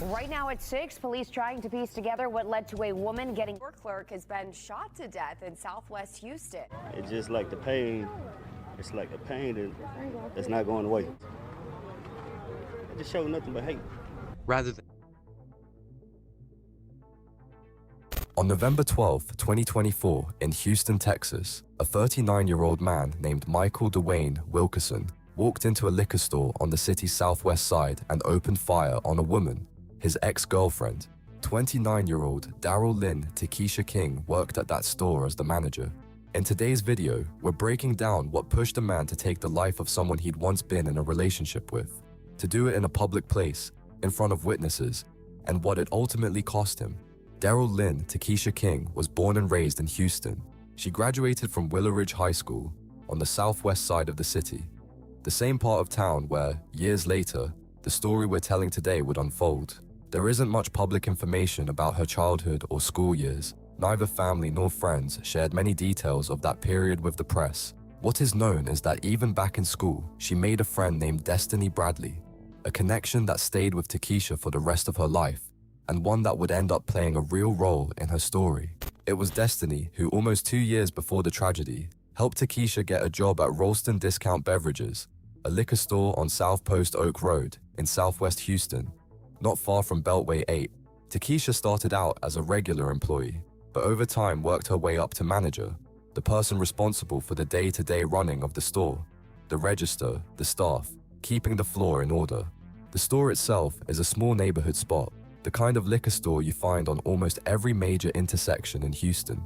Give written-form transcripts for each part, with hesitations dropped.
Right now at 6, police trying to piece together what led to a woman getting... Your clerk has been shot to death in Southwest Houston. It's just like the pain. It's like a pain that's not going away. It just shows nothing but hate. Rather than On November 12, 2024, in Houston, Texas, a 39-year-old man named Michael Dwayne Wilkerson walked into a liquor store on the city's southwest side and opened fire on a woman, his ex-girlfriend. 29-year-old Daryl Lynn Takesha King worked at that store as the manager. In today's video, we're breaking down what pushed a man to take the life of someone he'd once been in a relationship with, to do it in a public place, in front of witnesses, and what it ultimately cost him. Daryl Lynn Takesha King was born and raised in Houston. She graduated from Willow Ridge High School on the southwest side of the city, the same part of town where, years later, the story we're telling today would unfold. There isn't much public information about her childhood or school years. Neither family nor friends shared many details of that period with the press. What is known is that even back in school, she made a friend named Destiny Bradley, a connection that stayed with Takesha for the rest of her life, and one that would end up playing a real role in her story. It was Destiny who, almost 2 years before the tragedy, helped Takesha get a job at Ralston Discount Beverages, a liquor store on South Post Oak Road in southwest Houston, not far from Beltway 8. Takesha started out as a regular employee, but over time worked her way up to manager, the person responsible for the day-to-day running of the store, the register, the staff, keeping the floor in order. The store itself is a small neighborhood spot, the kind of liquor store you find on almost every major intersection in Houston.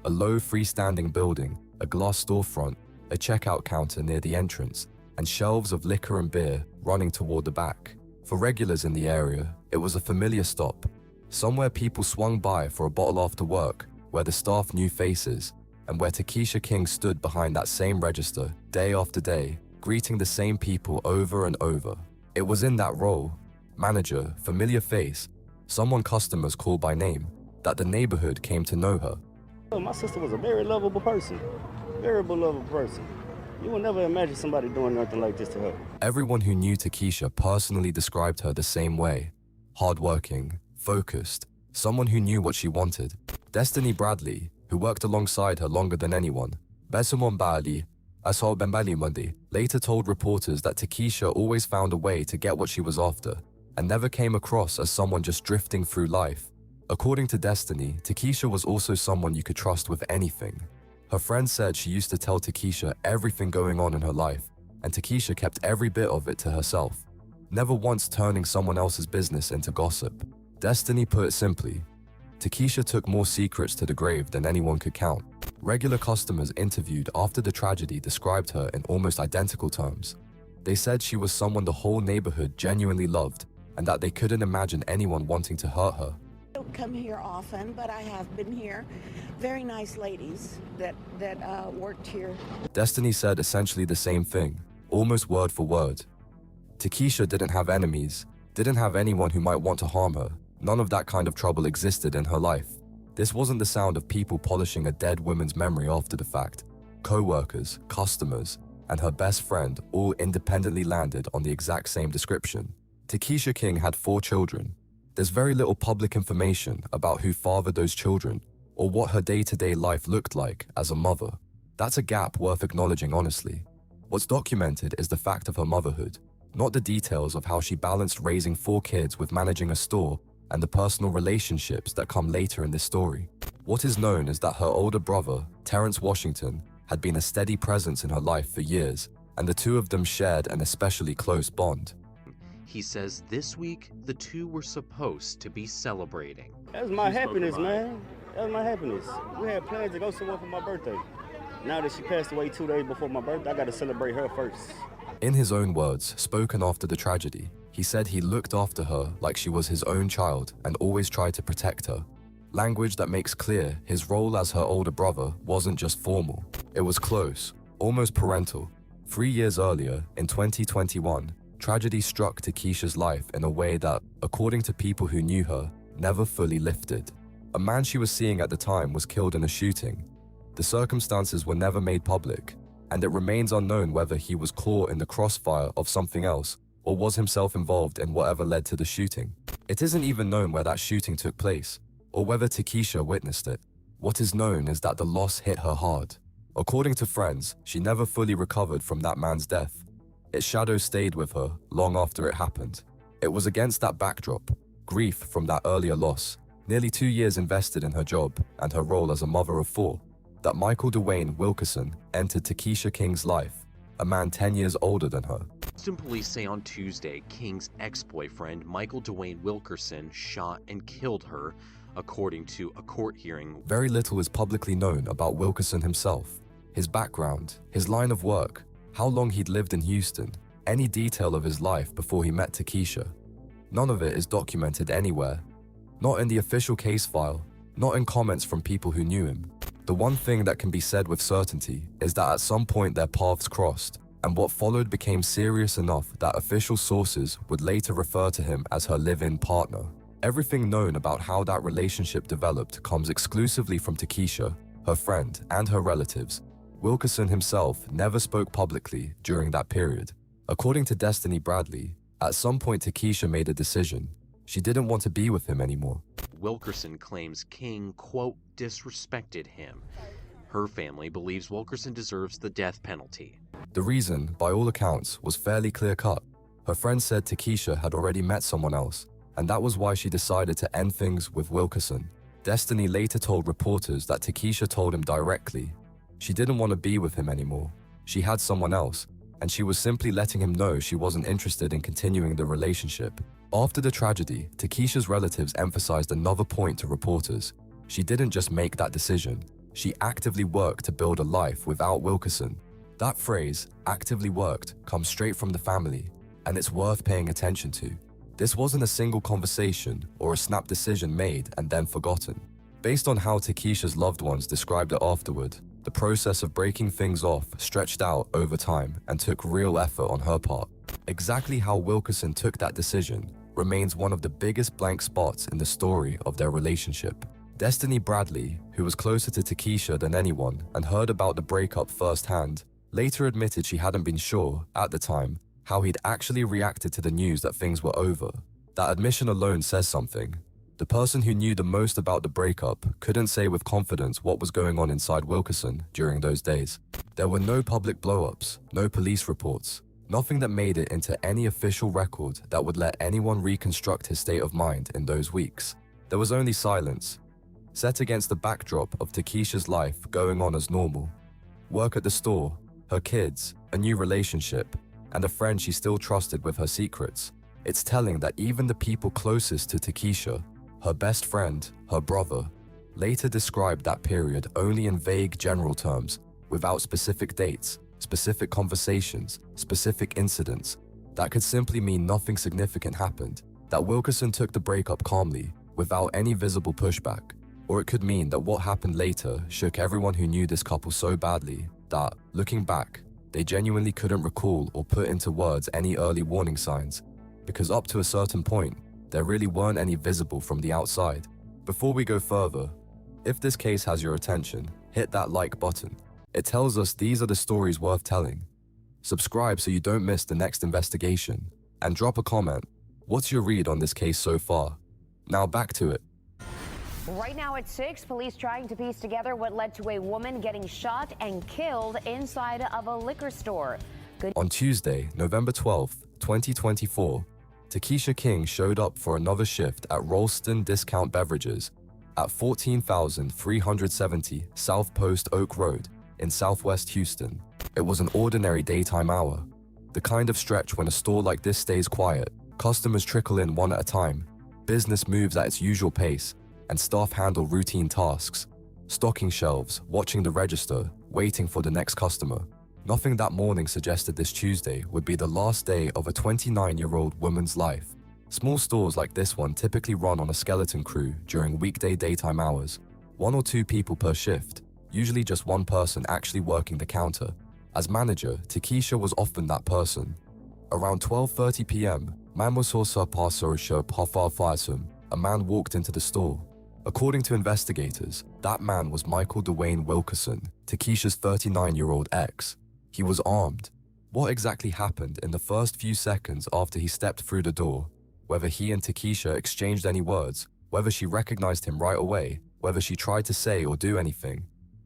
A low freestanding building, a glass storefront, a checkout counter near the entrance, and shelves of liquor and beer running toward the back. For regulars in the area, it was a familiar stop, somewhere people swung by for a bottle after work, where the staff knew faces, and where Takesha King stood behind that same register day after day, greeting the same people over and over. It was in that role, manager, familiar face, someone customers call by name, that the neighborhood came to know her. My sister was a very lovable person, very beloved person. You would never imagine somebody doing nothing like this to her. Everyone who knew Takesha personally described her the same way. Hardworking, focused, someone who knew what she wanted. Destiny Bradley, who worked alongside her longer than anyone, Besamon Bali, Asol Bembali Mundi, later told reporters that Takesha always found a way to get what she was after, and never came across as someone just drifting through life. According to Destiny, Takesha was also someone you could trust with anything. Her friend said she used to tell Takesha everything going on in her life, and Takesha kept every bit of it to herself, never once turning someone else's business into gossip. Destiny put it simply, Takesha took more secrets to the grave than anyone could count. Regular customers interviewed after the tragedy described her in almost identical terms. They said she was someone the whole neighborhood genuinely loved, and that they couldn't imagine anyone wanting to hurt her. I don't come here often, but I have been here. Very nice ladies that worked here. Destiny said essentially the same thing, almost word for word. Takesha didn't have enemies, didn't have anyone who might want to harm her. None of that kind of trouble existed in her life. This wasn't the sound of people polishing a dead woman's memory after the fact. Co-workers, customers, and her best friend all independently landed on the exact same description. Takesha King had 4 children. There's very little public information about who fathered those children or what her day-to-day life looked like as a mother. That's a gap worth acknowledging honestly. What's documented is the fact of her motherhood, not the details of how she balanced raising 4 kids with managing a store and the personal relationships that come later in this story. What is known is that her older brother, Terrence Washington, had been a steady presence in her life for years, and the two of them shared an especially close bond. he says this week the two were supposed to be celebrating. That was my happiness, man. That was my happiness. We had plans to go somewhere for my birthday. Now that she passed away 2 days before my birthday, I got to celebrate her first. In his own words, spoken after the tragedy, he said he looked after her like she was his own child and always tried to protect her. Language that makes clear his role as her older brother wasn't just formal. It was close, almost parental. 3 years earlier, in 2021, tragedy struck Takesha's life in a way that, according to people who knew her, never fully lifted. A man she was seeing at the time was killed in a shooting. The circumstances were never made public, and it remains unknown whether he was caught in the crossfire of something else or was himself involved in whatever led to the shooting. It isn't even known where that shooting took place, or whether Takesha witnessed it. What is known is that the loss hit her hard. According to friends, she never fully recovered from that man's death. Its shadow stayed with her long after it happened. It was against that backdrop, grief from that earlier loss, nearly 2 years invested in her job and her role as a mother of 4, that Michael Dwayne Wilkerson entered Takesha King's life, a man 10 years older than her. Houston police say on Tuesday, King's ex-boyfriend, Michael Dwayne Wilkerson, shot and killed her, according to a court hearing. Very little is publicly known about Wilkerson himself, his background, his line of work, how long he'd lived in Houston, any detail of his life before he met Takesha. None of it is documented anywhere. Not in the official case file, not in comments from people who knew him. The one thing that can be said with certainty is that at some point their paths crossed, and what followed became serious enough that official sources would later refer to him as her live-in partner. Everything known about how that relationship developed comes exclusively from Takesha, her friend, and her relatives. Wilkerson himself never spoke publicly during that period. According to Destiny Bradley, at some point Takesha made a decision. She didn't want to be with him anymore. Wilkerson claims King, quote, disrespected him. Her family believes Wilkerson deserves the death penalty. The reason, by all accounts, was fairly clear-cut. Her friend said Takesha had already met someone else, and that was why she decided to end things with Wilkerson. Destiny later told reporters that Takesha told him directly she didn't want to be with him anymore. She had someone else, and she was simply letting him know she wasn't interested in continuing the relationship. After the tragedy, Takesha's relatives emphasized another point to reporters. She didn't just make that decision. She actively worked to build a life without Wilkerson. That phrase, actively worked, comes straight from the family, and it's worth paying attention to. This wasn't a single conversation or a snap decision made and then forgotten. Based on how Takesha's loved ones described it afterward, the process of breaking things off stretched out over time and took real effort on her part. Exactly how Wilkerson took that decision remains one of the biggest blank spots in the story of their relationship. Destiny Bradley, who was closer to Takesha than anyone and heard about the breakup firsthand, later admitted she hadn't been sure, at the time, how he'd actually reacted to the news that things were over. That admission alone says something. The person who knew the most about the breakup couldn't say with confidence what was going on inside Wilkerson during those days. There were no public blow-ups, no police reports, nothing that made it into any official record that would let anyone reconstruct his state of mind in those weeks. There was only silence, set against the backdrop of Takesha's life going on as normal. Work at the store, her kids, a new relationship, and a friend she still trusted with her secrets. It's telling that even the people closest to Takesha, her best friend, her brother, later described that period only in vague general terms, without specific dates, specific conversations, specific incidents. That could simply mean nothing significant happened, that Wilkerson took the breakup calmly, without any visible pushback. Or it could mean that what happened later shook everyone who knew this couple so badly that, looking back, they genuinely couldn't recall or put into words any early warning signs, because up to a certain point, there really weren't any visible from the outside. Before we go further, if this case has your attention, hit that like button. It tells us these are the stories worth telling. Subscribe so you don't miss the next investigation, and drop a comment. What's your read on this case so far? Now back to it. Right now at 6, police trying to piece together what led to a woman getting shot and killed inside of a liquor store. On Tuesday, November 12th, 2024, Takesha King showed up for another shift at Rolston Discount Beverages at 14,370 South Post Oak Road in Southwest Houston. It was an ordinary daytime hour, the kind of stretch when a store like this stays quiet, customers trickle in one at a time, business moves at its usual pace, and staff handle routine tasks, stocking shelves, watching the register, waiting for the next customer. Nothing that morning suggested this Tuesday would be the last day of a 29-year-old woman's life. Small stores like this one typically run on a skeleton crew during weekday daytime hours, 1 or 2 people per shift, usually just one person actually working the counter. As manager, Takesha was often that person. Around 12:30 p.m., Mademoiselle Passorisha Pafarfarsum, a man walked into the store. According to investigators, that man was Michael Dwayne Wilkerson, Takesha's 39-year-old ex. He was armed. What exactly happened in the first few seconds after he stepped through the door? whether he and Takesha exchanged any words, whether she recognized him right away, whether she tried to say or do anything,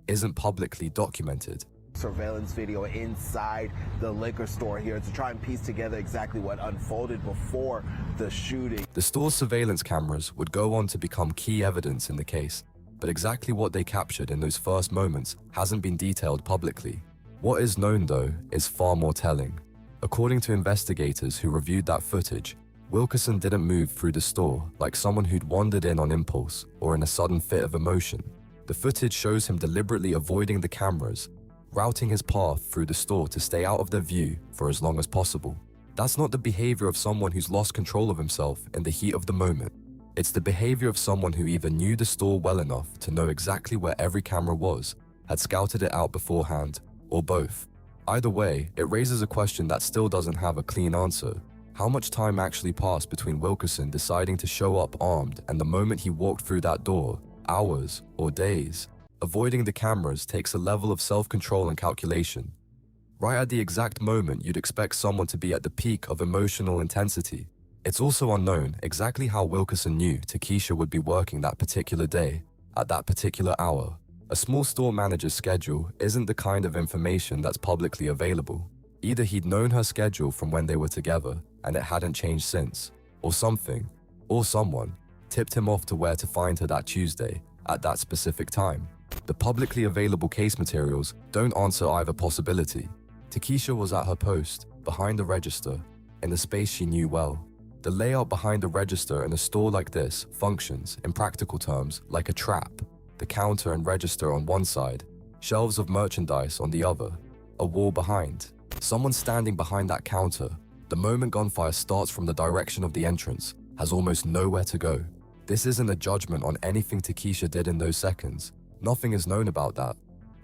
isn't publicly documented. Surveillance video inside the liquor store here to try and piece together exactly what unfolded before the shooting. The store's surveillance cameras would go on to become key evidence in the case, but exactly what they captured in those first moments hasn't been detailed publicly. What is known, though, is far more telling. According to investigators who reviewed that footage, Wilkerson didn't move through the store like someone who'd wandered in on impulse or in a sudden fit of emotion. The footage shows him deliberately avoiding the cameras, routing his path through the store to stay out of their view for as long as possible. That's not the behavior of someone who's lost control of himself in the heat of the moment. It's the behavior of someone who either knew the store well enough to know exactly where every camera was, had scouted it out beforehand, or both. Either way, it raises a question that still doesn't have a clean answer. How much time actually passed between Wilkerson deciding to show up armed and the moment he walked through that door? Hours or days? Avoiding the cameras takes a level of self-control and calculation. Right at the exact moment you'd expect someone to be at the peak of emotional intensity. It's also unknown exactly how Wilkerson knew Takesha would be working that particular day, at that particular hour. A small store manager's schedule isn't the kind of information that's publicly available. Either he'd known her schedule from when they were together and it hadn't changed since, or something, or someone, tipped him off to where to find her that Tuesday, at that specific time. The publicly available case materials don't answer either possibility. Takesha was at her post, behind the register, in a space she knew well. The layout behind the register in a store like this functions, in practical terms, like a trap. The counter and register on one side, shelves of merchandise on the other, a wall behind. Someone standing behind that counter, the moment gunfire starts from the direction of the entrance, has almost nowhere to go. This isn't a judgment on anything Takesha did in those seconds. Nothing is known about that.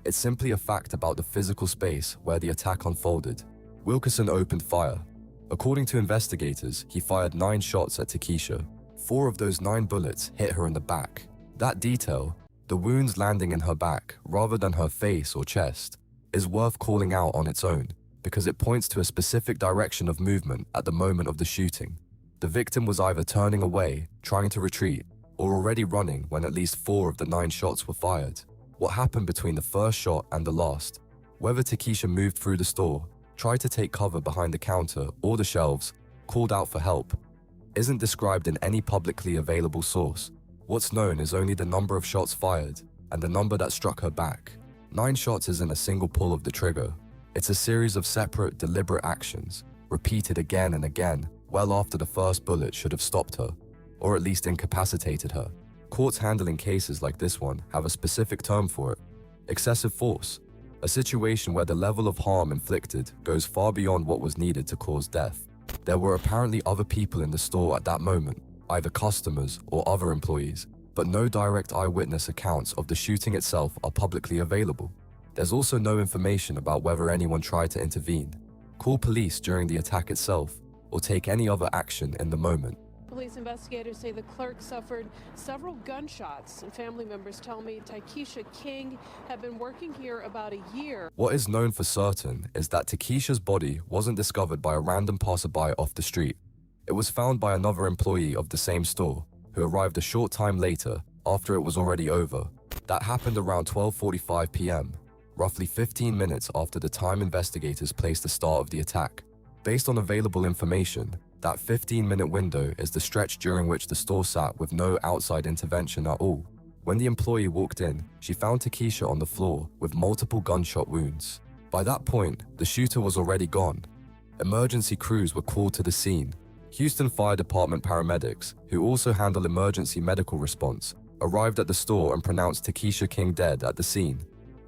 It's simply a fact about the physical space where the attack unfolded. Wilkerson opened fire. According to investigators, he fired 9 shots at Takesha. 4 of those 9 bullets hit her in the back. That detail, the wounds landing in her back rather than her face or chest, is worth calling out on its own because it points to a specific direction of movement at the moment of the shooting. The victim was either turning away, trying to retreat, or already running when at least 4 of the 9 shots were fired. What happened between the first shot and the last, whether Takesha moved through the store, tried to take cover behind the counter or the shelves, called out for help, isn't described in any publicly available source. What's known is only the number of shots fired and the number that struck her back. 9 shots isn't a single pull of the trigger. It's a series of separate, deliberate actions, repeated again and again, well after the first bullet should have stopped her, or at least incapacitated her. Courts handling cases like this one have a specific term for it: excessive force, a situation where the level of harm inflicted goes far beyond what was needed to cause death. There were apparently other people in the store at that moment, either customers or other employees, but no direct eyewitness accounts of the shooting itself are publicly available. There's also no information about whether anyone tried to intervene, call police during the attack itself, or take any other action in the moment. Police investigators say the clerk suffered several gunshots, and family members tell me Takesha King had been working here about a year. What is known for certain is that Takesha's body wasn't discovered by a random passerby off the street. It was found by another employee of the same store, who arrived a short time later after it was already over. That happened around 12:45 p.m., roughly 15 minutes after the time investigators placed the start of the attack. Based on available information, that 15-minute window is the stretch during which the store sat with no outside intervention at all. When the employee walked in, she found Takesha on the floor with multiple gunshot wounds. By that point, the shooter was already gone. Emergency crews were called to the scene. Houston Fire Department paramedics, who also handle emergency medical response, arrived at the store and pronounced Takesha King dead at the scene,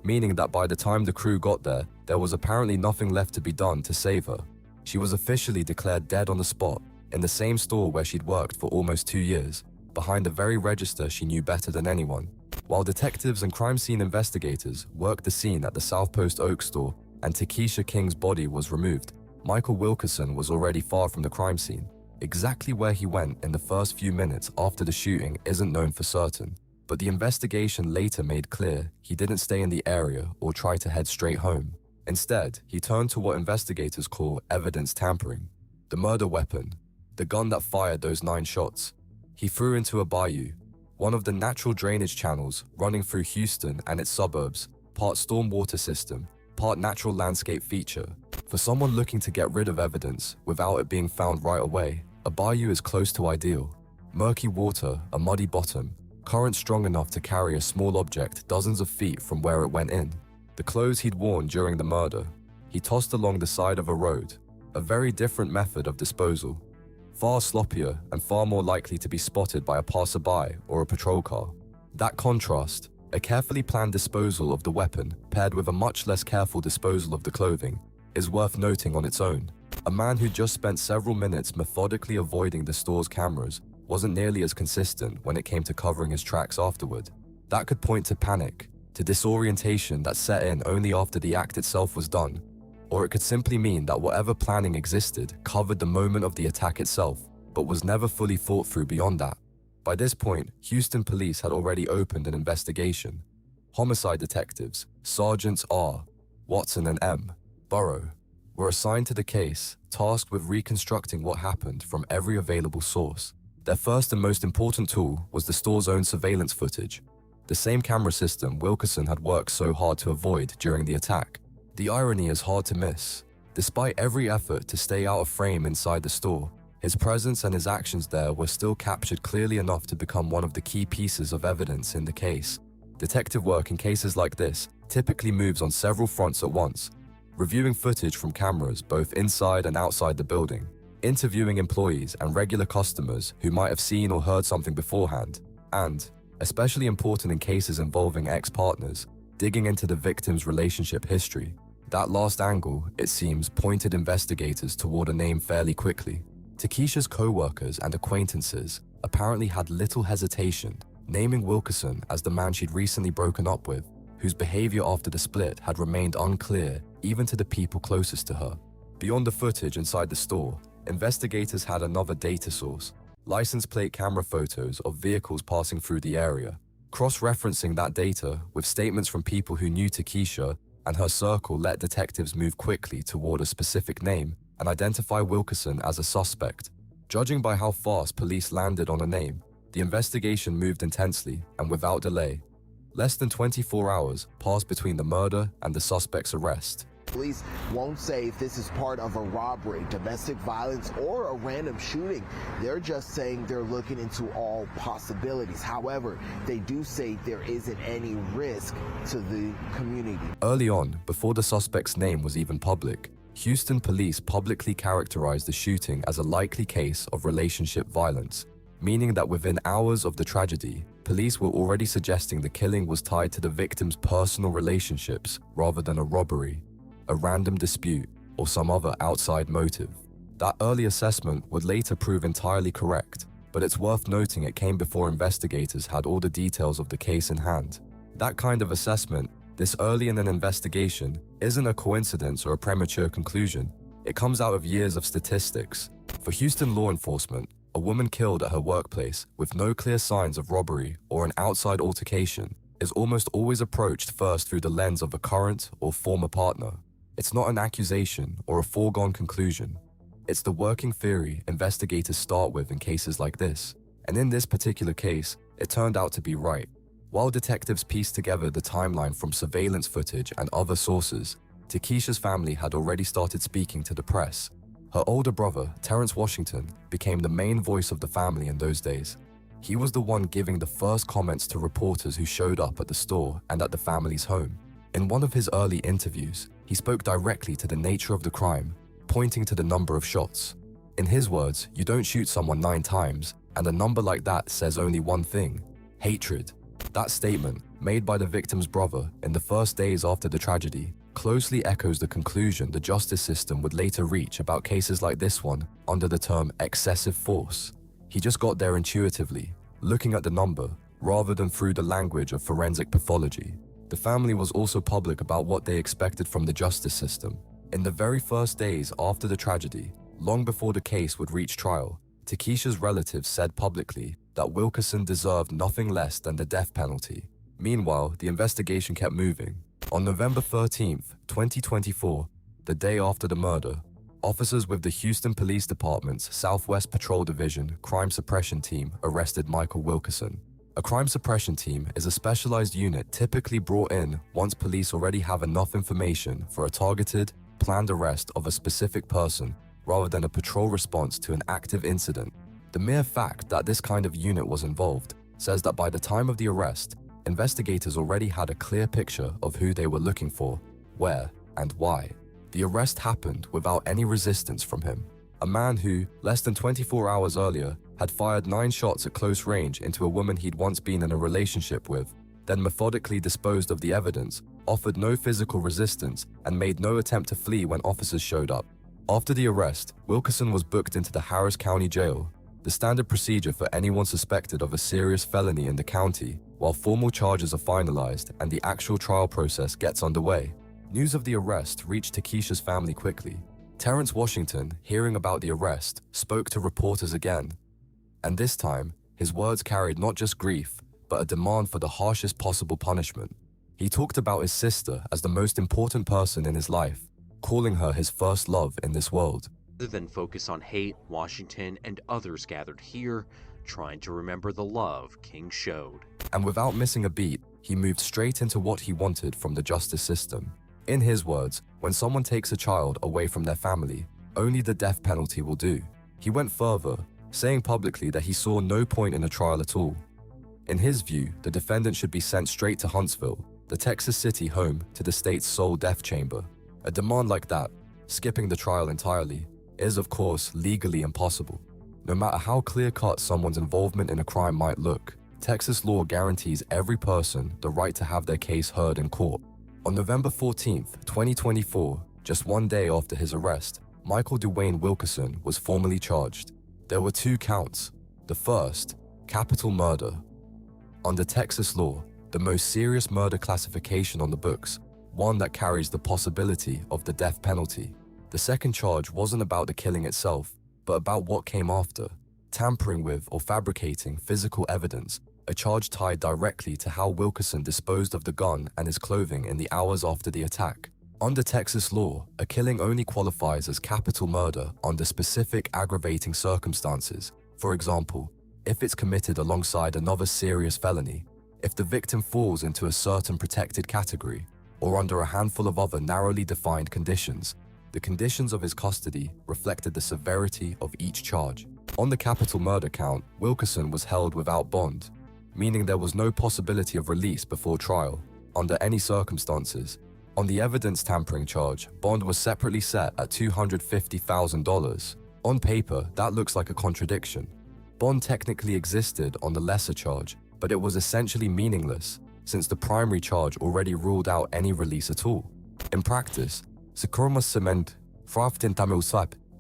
meaning that by the time the crew got there, there was apparently nothing left to be done to save her. She was officially declared dead on the spot, in the same store where she'd worked for almost 2 years, behind the very register she knew better than anyone. While detectives and crime scene investigators worked the scene at the South Post Oak store and Takesha King's body was removed, Michael Wilkerson was already far from the crime scene. Exactly where he went in the first few minutes after the shooting isn't known for certain, but the investigation later made clear he didn't stay in the area or try to head straight home. Instead, he turned to what investigators call evidence tampering. The murder weapon, the gun that fired those 9 shots. He threw into a bayou, one of the natural drainage channels running through Houston and its suburbs, part stormwater system, part natural landscape feature. For someone looking to get rid of evidence without it being found right away, a bayou is close to ideal. Murky water, a muddy bottom, current strong enough to carry a small object dozens of feet from where it went in. The clothes he'd worn during the murder, he tossed along the side of a road, a very different method of disposal. Far sloppier and far more likely to be spotted by a passerby or a patrol car. That contrast, a carefully planned disposal of the weapon paired with a much less careful disposal of the clothing, is worth noting on its own. A man who just spent several minutes methodically avoiding the store's cameras wasn't nearly as consistent when it came to covering his tracks afterward. That could point to panic, to disorientation that set in only after the act itself was done, or it could simply mean that whatever planning existed covered the moment of the attack itself, but was never fully thought through beyond that. By this point, Houston police had already opened an investigation. Homicide detectives, Sergeants R. Watson and M. Burrow, were assigned to the case, tasked with reconstructing what happened from every available source. Their first and most important tool was the store's own surveillance footage, the same camera system Wilkerson had worked so hard to avoid during the attack. The irony is hard to miss. Despite every effort to stay out of frame inside the store, his presence and his actions there were still captured clearly enough to become one of the key pieces of evidence in the case. Detective work in cases like this typically moves on several fronts at once, reviewing footage from cameras both inside and outside the building, interviewing employees and regular customers who might have seen or heard something beforehand, and, especially important in cases involving ex-partners, digging into the victim's relationship history. That last angle, it seems, pointed investigators toward a name fairly quickly. Takesha's co-workers and acquaintances apparently had little hesitation naming Wilkerson as the man she'd recently broken up with, whose behavior after the split had remained unclear even to the people closest to her. Beyond the footage inside the store, investigators had another data source, license plate camera photos of vehicles passing through the area. Cross-referencing that data with statements from people who knew Takesha and her circle let detectives move quickly toward a specific name and identify Wilkerson as a suspect. Judging by how fast police landed on a name, the investigation moved intensely and without delay. Less than 24 hours passed between the murder and the suspect's arrest. Police won't say if this is part of a robbery, domestic violence, or a random shooting. They're just saying they're looking into all possibilities. However, they do say there isn't any risk to the community. Early on, before the suspect's name was even public, Houston police publicly characterized the shooting as a likely case of relationship violence, meaning that within hours of the tragedy, police were already suggesting the killing was tied to the victim's personal relationships rather than a robbery, a random dispute, or some other outside motive. That early assessment would later prove entirely correct, but it's worth noting it came before investigators had all the details of the case in hand. That kind of assessment, this early in an investigation, isn't a coincidence or a premature conclusion. It comes out of years of statistics. For Houston law enforcement, a woman killed at her workplace with no clear signs of robbery or an outside altercation is almost always approached first through the lens of a current or former partner. It's not an accusation or a foregone conclusion. It's the working theory investigators start with in cases like this. And in this particular case, it turned out to be right. While detectives pieced together the timeline from surveillance footage and other sources, Takesha's family had already started speaking to the press. Her older brother, Terrence Washington, became the main voice of the family in those days. He was the one giving the first comments to reporters who showed up at the store and at the family's home. In one of his early interviews, he spoke directly to the nature of the crime, pointing to the number of shots. In his words, you don't shoot someone 9 times, and a number like that says only one thing: hatred. That statement, made by the victim's brother in the first days after the tragedy, closely echoes the conclusion the justice system would later reach about cases like this one under the term excessive force. He just got there intuitively, looking at the number, rather than through the language of forensic pathology. The family was also public about what they expected from the justice system. In the very first days after the tragedy, long before the case would reach trial, Takesha's relatives said publicly that Wilkerson deserved nothing less than the death penalty. Meanwhile, the investigation kept moving. On November 13th, 2024, the day after the murder, officers with the Houston Police Department's Southwest Patrol Division Crime Suppression Team arrested Michael Wilkerson. A crime suppression team is a specialized unit typically brought in once police already have enough information for a targeted, planned arrest of a specific person rather than a patrol response to an active incident. The mere fact that this kind of unit was involved says that by the time of the arrest, investigators already had a clear picture of who they were looking for, where, and why. The arrest happened without any resistance from him, a man who, less than 24 hours earlier, had fired 9 shots at close range into a woman he'd once been in a relationship with, then methodically disposed of the evidence, offered no physical resistance, and made no attempt to flee when officers showed up. After the arrest, Wilkerson was booked into the Harris County Jail, the standard procedure for anyone suspected of a serious felony in the county, while formal charges are finalized and the actual trial process gets underway. News of the arrest reached Takesha's family quickly. Terrence Washington, hearing about the arrest, spoke to reporters again. And this time, his words carried not just grief, but a demand for the harshest possible punishment. He talked about his sister as the most important person in his life, calling her his first love in this world. Rather than focus on hate, Washington and others gathered here, trying to remember the love King showed. And without missing a beat, he moved straight into what he wanted from the justice system. In his words, when someone takes a child away from their family, only the death penalty will do. He went further, saying publicly that he saw no point in a trial at all. In his view, the defendant should be sent straight to Huntsville, the Texas city home to the state's sole death chamber. A demand like that, skipping the trial entirely, is of course legally impossible. No matter how clear-cut someone's involvement in a crime might look, Texas law guarantees every person the right to have their case heard in court. On November 14, 2024, just one day after his arrest, Michael Dwayne Wilkerson was formally charged. There were 2 counts. The first, capital murder. Under Texas law, the most serious murder classification on the books, one that carries the possibility of the death penalty. The second charge wasn't about the killing itself, but about what came after, tampering with or fabricating physical evidence, a charge tied directly to how Wilkerson disposed of the gun and his clothing in the hours after the attack. Under Texas law, a killing only qualifies as capital murder under specific aggravating circumstances. For example, if it's committed alongside another serious felony, if the victim falls into a certain protected category, or under a handful of other narrowly defined conditions. The conditions of his custody reflected the severity of each charge. On the capital murder count, Wilkerson was held without bond, meaning there was no possibility of release before trial, under any circumstances. On the evidence tampering charge, bond was separately set at $250,000. On paper, that looks like a contradiction. Bond technically existed on the lesser charge, but it was essentially meaningless, since the primary charge already ruled out any release at all. In practice,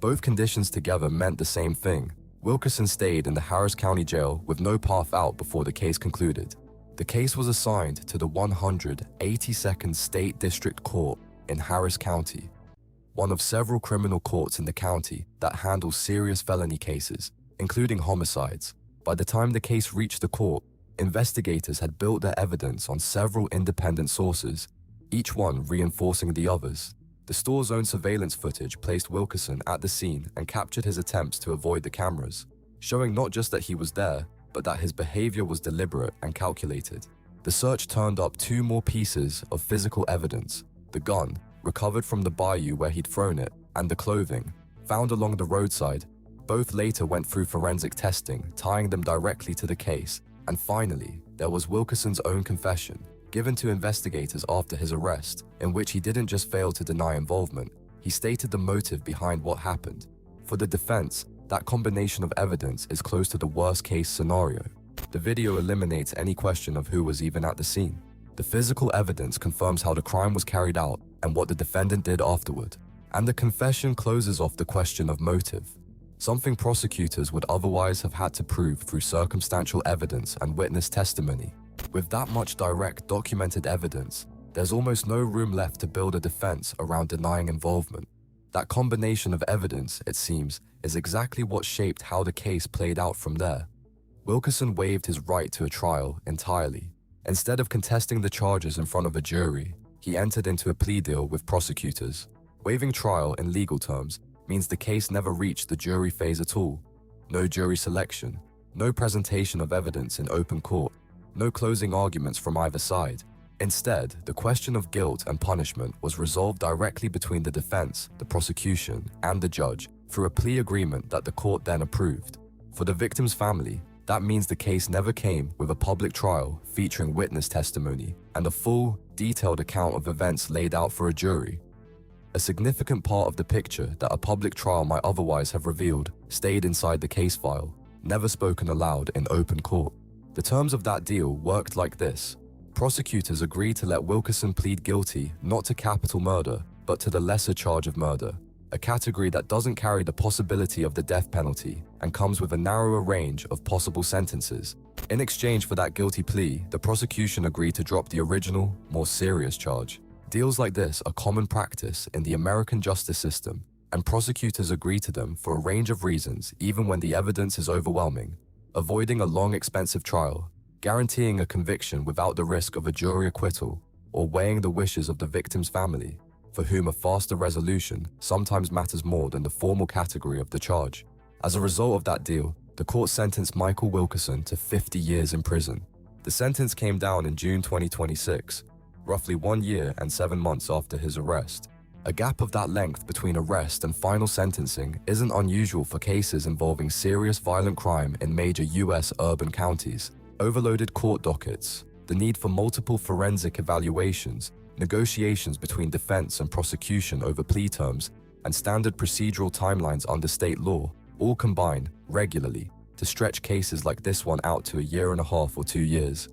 both conditions together meant the same thing. Wilkerson stayed in the Harris County Jail with no path out before the case concluded. The case was assigned to the 182nd State District Court in Harris County, one of several criminal courts in the county that handles serious felony cases, including homicides. By the time the case reached the court, investigators had built their evidence on several independent sources, each one reinforcing the others. The store's own surveillance footage placed Wilkerson at the scene and captured his attempts to avoid the cameras, showing not just that he was there, but that his behavior was deliberate and calculated. The search turned up 2 more pieces of physical evidence: the gun, recovered from the bayou where he'd thrown it, and the clothing, found along the roadside. Both later went through forensic testing, tying them directly to the case. And finally, there was Wilkerson's own confession, given to investigators after his arrest, in which he didn't just fail to deny involvement, he stated the motive behind what happened. For the defense, that combination of evidence is close to the worst-case scenario. The video eliminates any question of who was even at the scene. The physical evidence confirms how the crime was carried out and what the defendant did afterward. And the confession closes off the question of motive, something prosecutors would otherwise have had to prove through circumstantial evidence and witness testimony. With that much direct, documented evidence, there's almost no room left to build a defense around denying involvement. That combination of evidence, it seems, is exactly what shaped how the case played out from there. Wilkerson waived his right to a trial entirely. Instead of contesting the charges in front of a jury, he entered into a plea deal with prosecutors. Waiving trial in legal terms means the case never reached the jury phase at all. No jury selection, no presentation of evidence in open court, no closing arguments from either side. Instead, the question of guilt and punishment was resolved directly between the defense, the prosecution, and the judge through a plea agreement that the court then approved. For the victim's family, that means the case never came with a public trial featuring witness testimony and a full, detailed account of events laid out for a jury. A significant part of the picture that a public trial might otherwise have revealed stayed inside the case file, never spoken aloud in open court. The terms of that deal worked like this. Prosecutors agreed to let Wilkerson plead guilty not to capital murder, but to the lesser charge of murder, a category that doesn't carry the possibility of the death penalty and comes with a narrower range of possible sentences. In exchange for that guilty plea, the prosecution agreed to drop the original, more serious charge. Deals like this are common practice in the American justice system, and prosecutors agree to them for a range of reasons even when the evidence is overwhelming: avoiding a long, expensive trial, guaranteeing a conviction without the risk of a jury acquittal, or weighing the wishes of the victim's family, for whom a faster resolution sometimes matters more than the formal category of the charge. As a result of that deal, the court sentenced Michael Wilkerson to 50 years in prison. The sentence came down in June 2026, roughly 1 year and 7 months after his arrest. A gap of that length between arrest and final sentencing isn't unusual for cases involving serious violent crime in major US urban counties. Overloaded court dockets, the need for multiple forensic evaluations, negotiations between defense and prosecution over plea terms, and standard procedural timelines under state law all combine regularly to stretch cases like this one out to 1.5 or 2 years.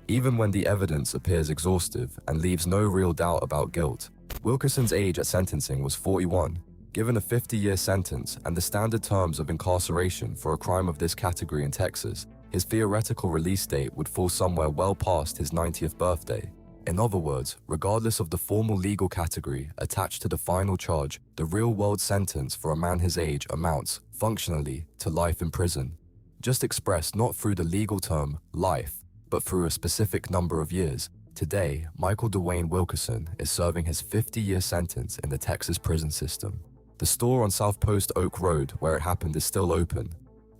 Even when the evidence appears exhaustive and leaves no real doubt about guilt, Wilkerson's age at sentencing was 41. Given a 50-year sentence and the standard terms of incarceration for a crime of this category in Texas, his theoretical release date would fall somewhere well past his 90th birthday. In other words, regardless of the formal legal category attached to the final charge, the real-world sentence for a man his age amounts, functionally, to life in prison. Just expressed not through the legal term, life, but through a specific number of years. Today, Michael Dwayne Wilkerson is serving his 50-year sentence in the Texas prison system. The store on South Post Oak Road where it happened is still open,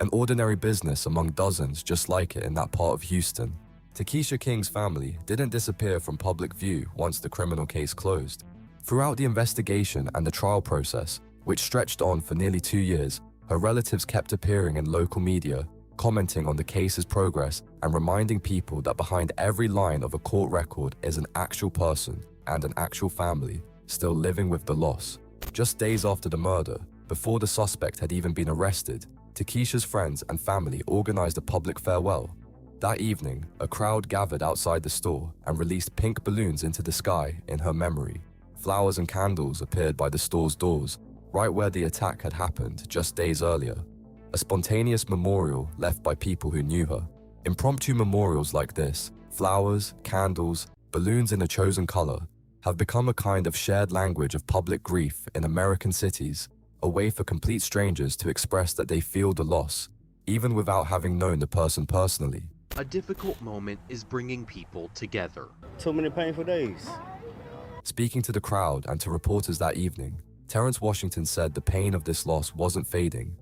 an ordinary business among dozens just like it in that part of Houston. Takesha King's family didn't disappear from public view once the criminal case closed. Throughout the investigation and the trial process, which stretched on for nearly 2 years, her relatives kept appearing in local media, commenting on the case's progress and reminding people that behind every line of a court record is an actual person and an actual family still living with the loss. Just days after the murder, before the suspect had even been arrested, Takesha's friends and family organized a public farewell. That evening, a crowd gathered outside the store and released pink balloons into the sky in her memory. Flowers and candles appeared by the store's doors, right where the attack had happened just days earlier. A spontaneous memorial left by people who knew her. Impromptu memorials like this, flowers, candles, balloons in a chosen color, have become a kind of shared language of public grief in American cities, a way for complete strangers to express that they feel the loss, even without having known the person personally. A difficult moment is bringing people together. Too many painful days. Speaking to the crowd and to reporters that evening, Terrence Washington said the pain of this loss wasn't fading,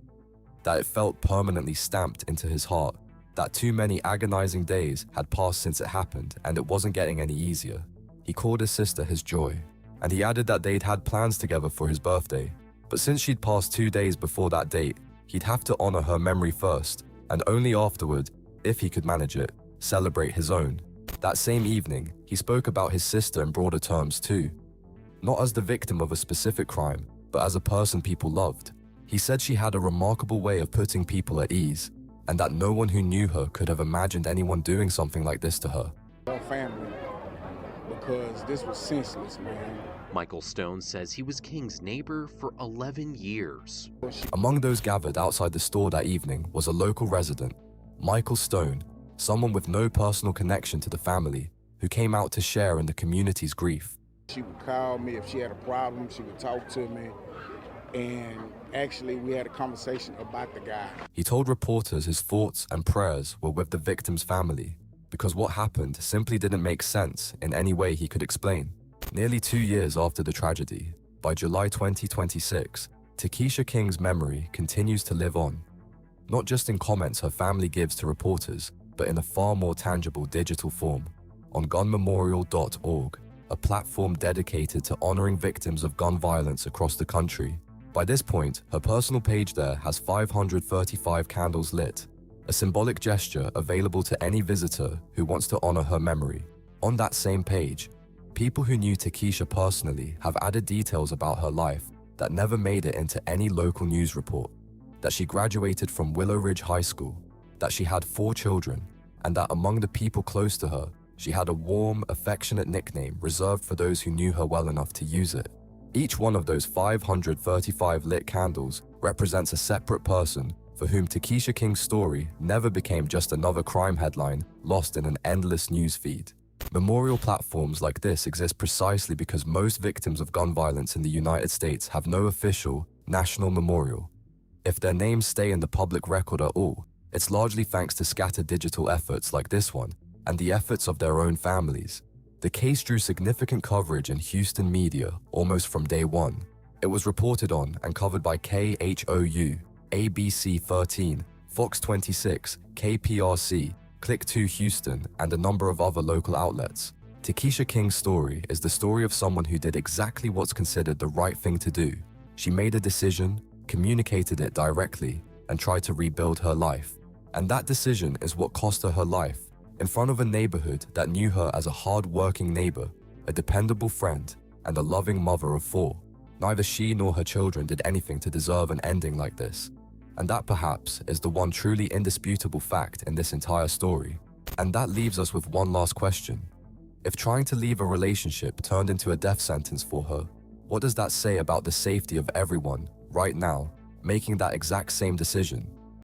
that it felt permanently stamped into his heart, that too many agonizing days had passed since it happened and it wasn't getting any easier. He called his sister his joy, and he added that they'd had plans together for his birthday, but since she'd passed 2 days before that date, he'd have to honor her memory first, and only afterward, if he could manage it, celebrate his own. That same evening, he spoke about his sister in broader terms too. Not as the victim of a specific crime, but as a person people loved. He said she had a remarkable way of putting people at ease, and that no one who knew her could have imagined anyone doing something like this to her. Our family, because this was senseless, man. Michael Stone says he was King's neighbor for 11 years. Among those gathered outside the store that evening was a local resident, Michael Stone, someone with no personal connection to the family, who came out to share in the community's grief. She would call me if she had a problem, she would talk to me, and actually we had a conversation about the guy. He told reporters his thoughts and prayers were with the victim's family, because what happened simply didn't make sense in any way he could explain. Nearly 2 years after the tragedy, by July 2026, Takesha King's memory continues to live on, not just in comments her family gives to reporters, but in a far more tangible digital form, on gunmemorial.org, a platform dedicated to honoring victims of gun violence across the country. By this point, her personal page there has 535 candles lit, a symbolic gesture available to any visitor who wants to honor her memory. On that same page, people who knew Takesha personally have added details about her life that never made it into any local news report, that she graduated from Willow Ridge High School, that she had 4 children, and that among the people close to her, she had a warm, affectionate nickname reserved for those who knew her well enough to use it. Each one of those 535 lit candles represents a separate person for whom Takesha King's story never became just another crime headline lost in an endless news feed. Memorial platforms like this exist precisely because most victims of gun violence in the United States have no official, national memorial. If their names stay in the public record at all, it's largely thanks to scattered digital efforts like this one and the efforts of their own families. The case drew significant coverage in Houston media almost from day one. It was reported on and covered by KHOU, ABC 13, Fox 26, KPRC, Click 2 Houston, and a number of other local outlets. Takesha King's story is the story of someone who did exactly what's considered the right thing to do. She made a decision, communicated it directly, and tried to rebuild her life. And that decision is what cost her her life, in front of a neighborhood that knew her as a hard-working neighbor, a dependable friend, and a loving mother of 4. Neither she nor her children did anything to deserve an ending like this. And that perhaps is the one truly indisputable fact in this entire story. And that leaves us with one last question. If trying to leave a relationship turned into a death sentence for her, what does that say about the safety of everyone, right now, making that exact same decision?